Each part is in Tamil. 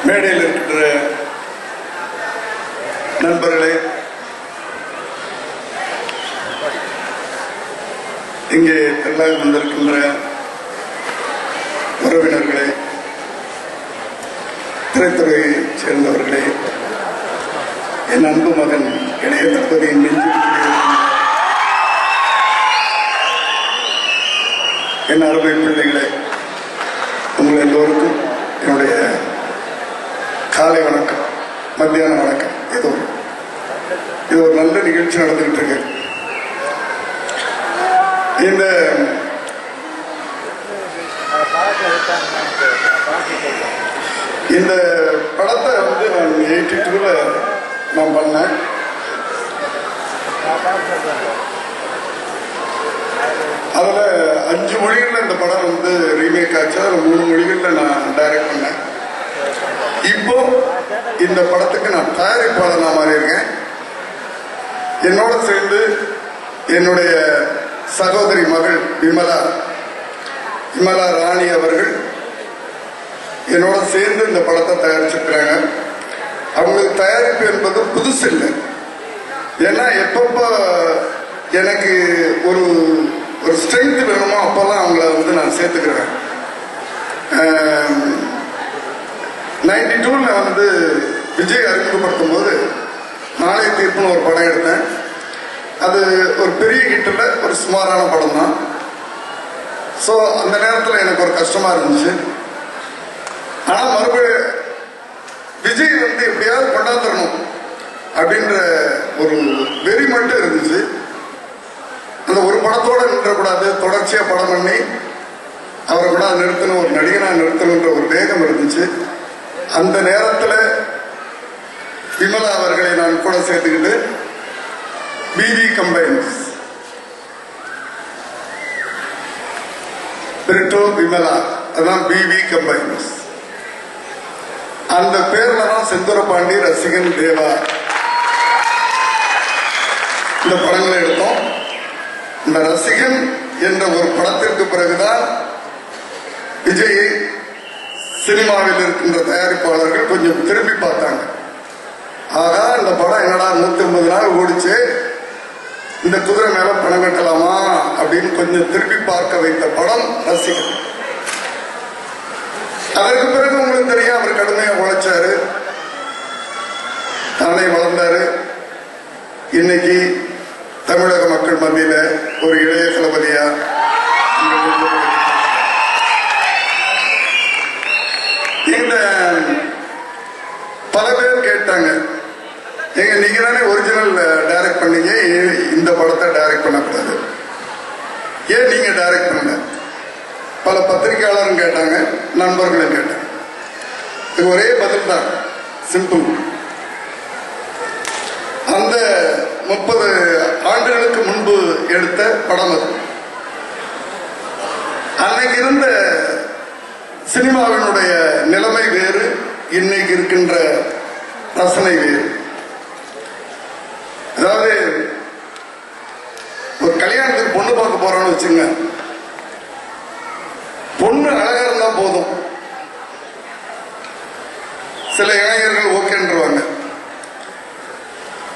மேடையில் இருக்கின்ற நண்பர்களே, இங்கே திரளாக வந்திருக்கின்ற உறவினர்களே, திரைத்துறையை சேர்ந்தவர்களே, என் அன்பு மகன் இளைய தளபதியின் என் அருமை பிள்ளைகளே, உங்கள் எல்லோருக்கும் என்னுடைய காலை வணக்கம், மத்தியான வணக்கம். இது ஒரு நல்ல நிகழ்ச்சி நடந்துகிட்டு இருக்கு. இந்த படத்தை நான் 82ல நான் பண்ணேன். அதுல 5 மொழிகள்ல இந்த படம் ரீமேக் ஆச்சு. அதுல 3 மொழிகள்ல நான் டைரக்ட் பண்ணேன். இப்போ இந்த படத்துக்கு நான் தயாரிப்பாளர் மாறி இருக்கேன். என்னோட சேர்ந்து என்னுடைய சகோதரி மகள் விமலா ராணி அவர்கள் என்னோட சேர்ந்து இந்த படத்தை தயாரிச்சிருக்கிறாங்க. அவங்களுக்கு தயாரிப்பு என்பது புதுசு இல்லை. ஏன்னா எப்பப்ப எனக்கு ஒரு ஸ்ட்ரென்த் வேணுமோ அப்பெல்லாம் அவங்கள நான் சேர்த்துக்கிறேன். 92ல விஜய் அறிமுகப்படுத்தும் போது நாளைய தீர்ப்புன்னு ஒரு படம் எடுத்தேன். அது ஒரு பெரிய ஹிட்ல ஒரு சுமாரான படம் தான். ஸோ அந்த நேரத்தில் எனக்கு ஒரு கஷ்டமா இருந்துச்சு. ஆனால் மறுபடியும் விஜய் எப்படியாவது கொண்டாந்துடணும் அப்படின்ற ஒரு வெறி மட்டும் இருந்துச்சு. அந்த ஒரு படத்தோட நின்றக்கூடாது, தொடர்ச்சியா படம் பண்ணி அவரை கூட நிறுத்தணும், ஒரு நடிகனா நிறுத்தணுன்ற ஒரு வேகம் இருந்துச்சு. அந்த நேரத்தில் விமலா அவர்களை நான் கூட சேர்த்துக்கிட்டு பிவி கம்பைன்ஸ், பிரிட்டோ விமலா, அதான் பிவி கம்பைன்ஸ். அந்த பேர்ல தான் செந்தூரபாண்டி, ரசிகன், தேவா இந்த படங்களை எடுத்தோம். இந்த ரசிகன் என்ற ஒரு படத்திற்கு பிறகுதான் விஜய் சினிமாவில் இருக்கின்ற தயாரிப்பாளர்கள் கொஞ்சம் திரும்பி பார்த்தாங்க. ஆகா, இந்த படம் என்னடா 150 நாள் ஓடிச்சு, இந்த குதிரை மேல பணம் கட்டலாமா அப்படின்னு கொஞ்சம் திரும்பி பார்க்க வைத்த படம் ரசிகன். அதற்கு பிறகு உங்களுக்கு தெரியும், அவர் கடுமையா உழைச்சாரு, தானே வளர்ந்தாரு. இன்னைக்கு தமிழக மக்கள் மத்தியில ஒரு இளைய தளபதியா இந்த பல பேர் கேட்டாங்க, நீங்க தானே ஒரிஜினல் டைரக்ட் பண்ணீங்க, இந்த படத்தை டைரக்ட் பண்ணக்கூடாது, ஏன் நீங்க டைரக்ட் பண்ணல? பல பத்திரிகையாளரும் கேட்டாங்க, நண்பர்களும் கேட்டாங்க. இது ஒரே பதில் தான், சிம்பிள். அந்த 30 ஆண்டுகளுக்கு முன்பு எடுத்த படம் அது. அன்னைக்கு இருந்த சினிமாவினுடைய நிலைமை வேறு, இன்னைக்கு இருக்கின்ற ரசனை வேறு. அதாவது ஒரு கல்யாணத்துக்கு பொண்ணு பார்க்க போறோம்னு வச்சுங்க, பொண்ணு அழகா இருந்தா போதும். சில இளைஞர்கள் ஓகேன்றவாங்க.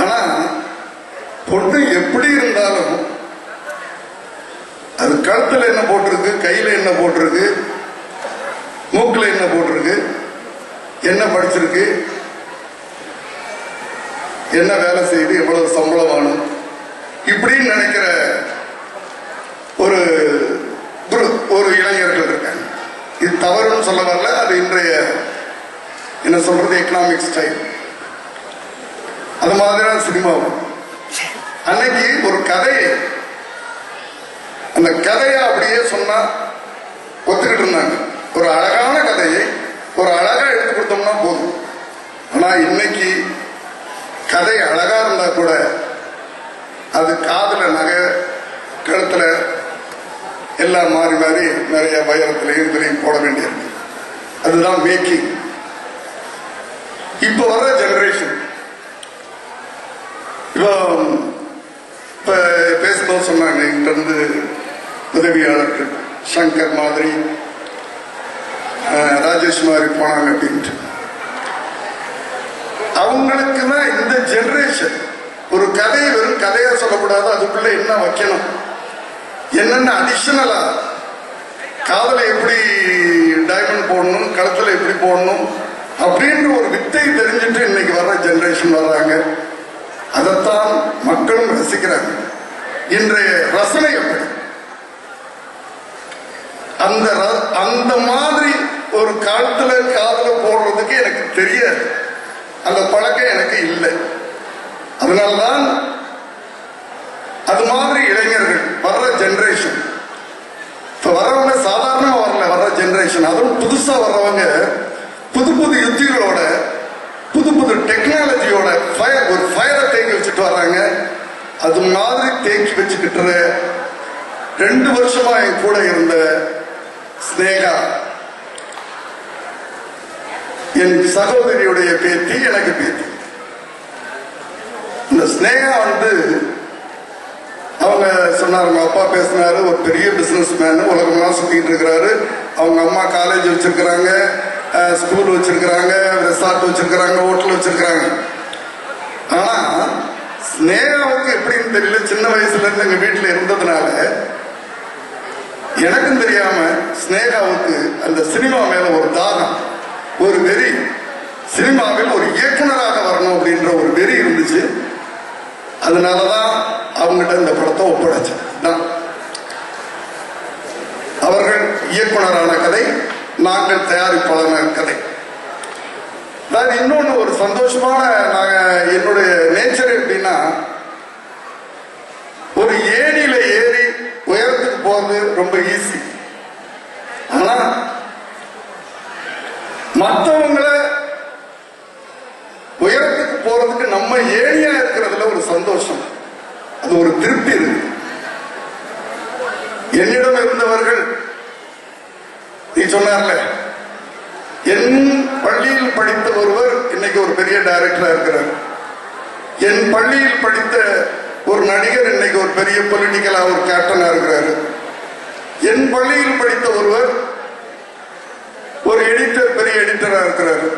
ஆனா பொண்ணு எப்படி இருந்தாலும் அது கழுத்துல என்ன போட்டிருக்கு, கையில என்ன போட்டிருக்கு, மூக்குல என்ன போட்டிருக்கு, என்ன படிச்சிருக்கு, என்ன வேலை செய்து, எவ்வளவு சம்பளம் வேணும், இப்படின்னு நினைக்கிற ஒரு இளைஞர்கள் இருக்காங்க. இது தவறுன்னு சொல்ல வரல, அது இன்றைய என்ன சொல்றது எக்கனாமிக் ஸ்டைல். அது மாதிரிதான் சினிமாவும். அன்னைக்கு ஒரு கதையை, அந்த கதையை அப்படியே சொன்னா ஒத்துக்கிட்டு இருந்தாங்க. ஒரு அழகான கதையை ஒரு அழகா எடுத்து கொடுத்தோம்னா போதும். ஆனா இன்னைக்கு கதை அழகா இருந்தா கூட அது காதுல நகை, கழுத்துல எல்லாம் மாறி மாறி நிறைய வைரத்திலையும் இதுலையும் போட வேண்டியிருக்கு. அதுதான் மேக்கிங். இப்ப வர்ற ஜெனரேஷன் இப்ப பேசும்போது சொன்னாங்க, இங்கிருந்து உதவியாளர்கள் சங்கர் மாதிரி ராஜேஷ் மாதிரி போனாங்க அப்படின்ட்டு. ஜெனரேஷன். ஒரு கதையை வெறும் கதையா சொல்லக்கூடாது, அதுக்குள்ள என்ன வைக்கணும், என்னென்ன அடிஷனலா காதலை எப்படி டைமண்ட் போடணும், கழுத்துல எப்படி போடணும் அப்படின்ற ஒரு வித்தை தெரிஞ்சுட்டு இன்னைக்கு வர்ற ஜெனரேஷன் வர்றாங்க. அதைத்தான் மக்களும் ரசிக்கிறாங்க. இன்றைய ரசனை எப்படி அந்த மாதிரி ஒரு காலத்துல காதல போடுறதுக்கு எனக்கு தெரியாது, அந்த பழக்கம் எனக்கு இல்லை. அதனால்தான் அது மாதிரி இளைஞர்கள் வர்ற ஜெனரேஷன் வர்றவங்க சாதாரணமா வரல, வர்ற ஜெனரேஷன் அதுவும் புதுசா வர்றவங்க புது புது யுத்திகளோட புது புது டெக்னாலஜியோட ஒரு ஃபயரை தேக்கி வச்சுட்டு வர்றாங்க. அது மாதிரி தேக்கி வச்சுக்கிட்டு 2 வருஷமா என் கூட இருந்த ஸ்னேகா, என் சகோதரியுடைய பேத்தி, எனக்கு பேத்தி. இந்த ஸ்னேகா அவங்க சொன்னாங்க, அப்பா பேசினாரு, ஒரு பெரிய பிசினஸ் மேன், உலகமெல்லாம் சுத்திட்டு இருக்கிறாரு. அவங்க அம்மா காலேஜ் வச்சிருக்கிறாங்க, ஸ்கூல் வச்சிருக்கிறாங்க, ரெசார்ட் வச்சிருக்கிறாங்க, ஹோட்டல் வச்சிருக்கிறாங்க. ஆனா ஸ்னேகாவுக்கு எப்படின்னு தெரியல, சின்ன வயசுல இருந்து எங்க வீட்டுல இருந்ததுனால எனக்கும் தெரியாம ஸ்னேகாவுக்கு அந்த சினிமா மேல ஒரு தாகம், ஒரு வெறி, சினிமாவில் ஒரு இயக்குனராக வரணும் அப்படின்ற ஒரு வெறி இருந்துச்சு. அதனாலதான் அவங்ககிட்ட இந்த படத்தை ஒப்படைச்சேன். அவர்கள் இயக்குனரான கதை, நாங்கள் தயாரிப்பாளரான கதை. இன்னொன்னு ஒரு சந்தோஷமான, என்னுடைய நேச்சர் எப்படின்னா, ஒரு ஏணியில ஏறி உயரத்துக்கு போறது ரொம்ப ஈஸி. ஆனா மற்றவங்களை உயரத்துக்கு போறதுக்கு நம்ம ஏணியா இருக்கிறதுல ஒரு சந்தோஷம், அது ஒரு திருப்தி இருக்கு. என்னிடம் இருந்தவர்கள், நீ சொன்னார்ல, என் பள்ளியில் படித்த ஒருவர் இன்னைக்கு ஒரு பெரிய டைரக்டரா இருக்கிறார். என் பள்ளியில் படித்த ஒரு நடிகர் இன்னைக்கு ஒரு பெரிய பொலிட்டிக்கலா ஒரு கேப்டனா இருக்கிறாரு. என் பள்ளியில் படித்த ஒருவர் ஒரு எடிட்டர், பெரிய எடிட்டரா இருக்கிறாரு.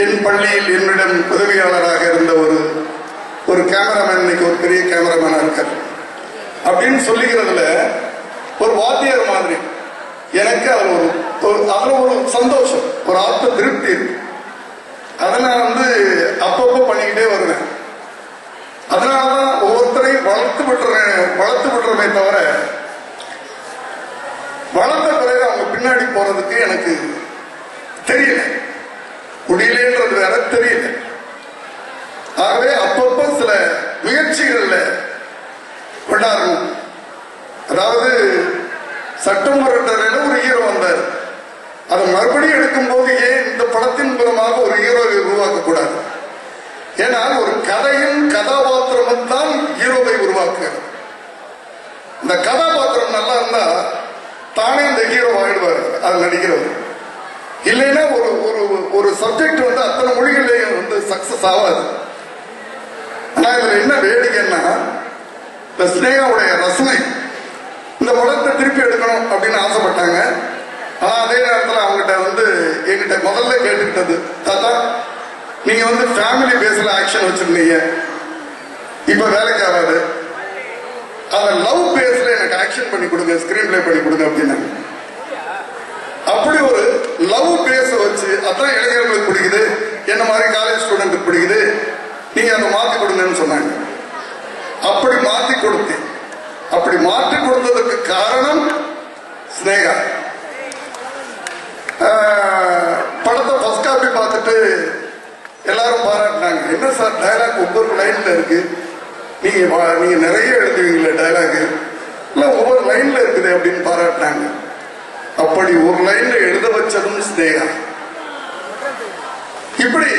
என் பள்ளியில் என்னிடம் உதவியாளராக இருந்த ஒரு கேமராமேன் இன்னைக்கு ஒரு பெரிய கேமராமேனா இருக்காரு. அப்படின்னு சொல்லிக்கிறதுல ஒரு வாத்தியார் மாதிரி எனக்கு அதுல ஒரு சந்தோஷம், ஒரு ஆத்ம திருப்தி இருக்கு. அதை நான் அப்பப்போ பண்ணிக்கிட்டே வருவேன். அதனாலதான் ஒவ்வொருத்தரையும் வளர்த்து விட்டுறமே தவிர, வளர்ந்த பிறகு அவங்க பின்னாடி போறதுக்கு எனக்கு தெரியல, முடியலன்றது வேற தெரியல. ஆகவே அப்பப்போ சில முயற்சிகள்ல கொண்டாடணும். அதாவது செப்டம்பர் 2 ஒரு ஹீரோ வந்தார், அதை மறுபடியும் எடுக்கும் போது ஏன் இந்த படத்தின் மூலமாக ஒரு ஹீரோவை உருவாக்க கூடாது? ஏன்னா ஒரு கதையின் கதாபாத்திரம் தான் ஹீரோவை உருவாக்குகிறது. இந்த கதாபாத்திரம் நல்லா இருந்தா தானே இந்த ஹீரோ ஆயிடுவார், அது நடிக்கிறவர். இல்லைன்னா ஒரு சப்ஜெக்ட் அத்தனை மொழிகளையும் சக்சஸ் ஆகாது. ஆனா இதுல என்ன வேடிக்கைன்னா, இந்த ஸ்னேகாவுடைய ரசனை, இந்த படத்தை திருப்பி எடுக்கணும் அப்படின்னு ஆசைப்பட்டாங்க. ஆனா அதே நேரத்தில் அவங்ககிட்ட என்கிட்ட முதல்ல கேட்டுக்கிட்டது, தாத்தா நீங்க ஃபேமிலி பேஸ்ல ஆக்ஷன் வச்சிருந்தீங்க, இப்ப வேலைக்கு ஆகாது, அத லவ் பேஸ்ல எனக்கு ஆக்ஷன் பண்ணி கொடுங்க, ஸ்கிரீன் பிளே பண்ணி கொடுங்க அப்படின்னாங்க. அப்படி ஒரு லவ் பேஸ வச்சு, அதான் இளைஞர்களுக்கு பிடிக்குது, என்ன மாதிரி காலேஜ் ஸ்டூடெண்ட்டுக்கு பிடிக்குது, நீங்க அதை மாத்தி கொடுங்கன்னு சொன்னாங்க. அப்படி மாத்தி கொடுத்தேன். அப்படி மாற்றி கொடுத்ததுக்கு காரணம் ஸ்னேகா. படத்தை ஃபர்ஸ்ட் காப்பி பார்த்துட்டு எல்லாரும் பாராட்டினாங்க, என்ன சார் டயலாக் ஒவ்வொரு லைன்ல இருக்கு, நீங்க நிறைய எழுதுவீங்களே டயலாக், இல்ல ஒவ்வொரு லைன்ல இருக்குது அப்படின்னு பாராட்டினாங்க. அப்படி ஒரு லைன்ல எழுத வச்சதும் ஸ்னேகா. இப்படி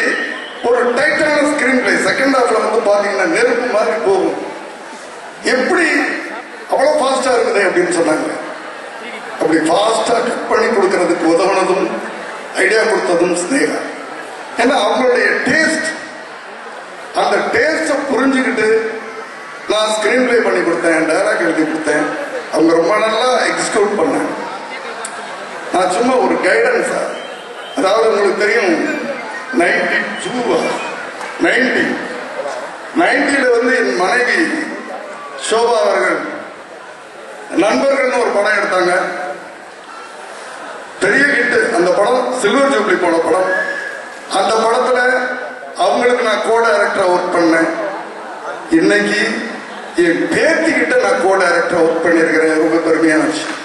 ஒரு டைட்டான ஸ்கிரீன் பிளே செகண்ட் ஹாஃப்ல பாத்தீங்கன்னா நெருப்பு மாதிரி போகும். எப்படி அவ்வளவு ஃபாஸ்டா இருக்குது அப்படின்னு சொன்னாங்க. அப்படி ஃபாஸ்டா கட் பண்ணி கொடுக்கறதுக்கு உதவுனதும் ஐடியா கொடுத்ததும் ஸ்னேகா. ஏன்னா அவங்களுடைய டேஸ்ட், அந்த டேஸ்ட புரிஞ்சுக்கிட்டு நான் ஸ்கிரீன் பிளே பண்ணி கொடுத்தேன், டைலாக் எழுதி கொடுத்தேன். அவங்க ரொம்ப நல்லா எக்ஸிக்யூட் பண்ணாங்க. நான் சும்மா ஒரு கைடன்ஸா, அதாவது உங்களுக்கு தெரியும் 90 90ல வந்து என் மனைவி சோபா அவர்கள் நண்பர்கள்னு ஒரு படம் எடுத்தாங்க. பெரிய ஹிட் அந்த படம். சில்வர் ஜூப்ளி போன படம். அந்த படத்துல அவங்களுக்கு நான் கோ டைரக்டரா ஒர்க் பண்ணேன். இன்னைக்கு என் பேத்திக்கிட்ட நான் கோ டைரக்டரா ஒர்க் பண்ணியிருக்கிறேன். ரொம்ப பெருமையான விஷயம்.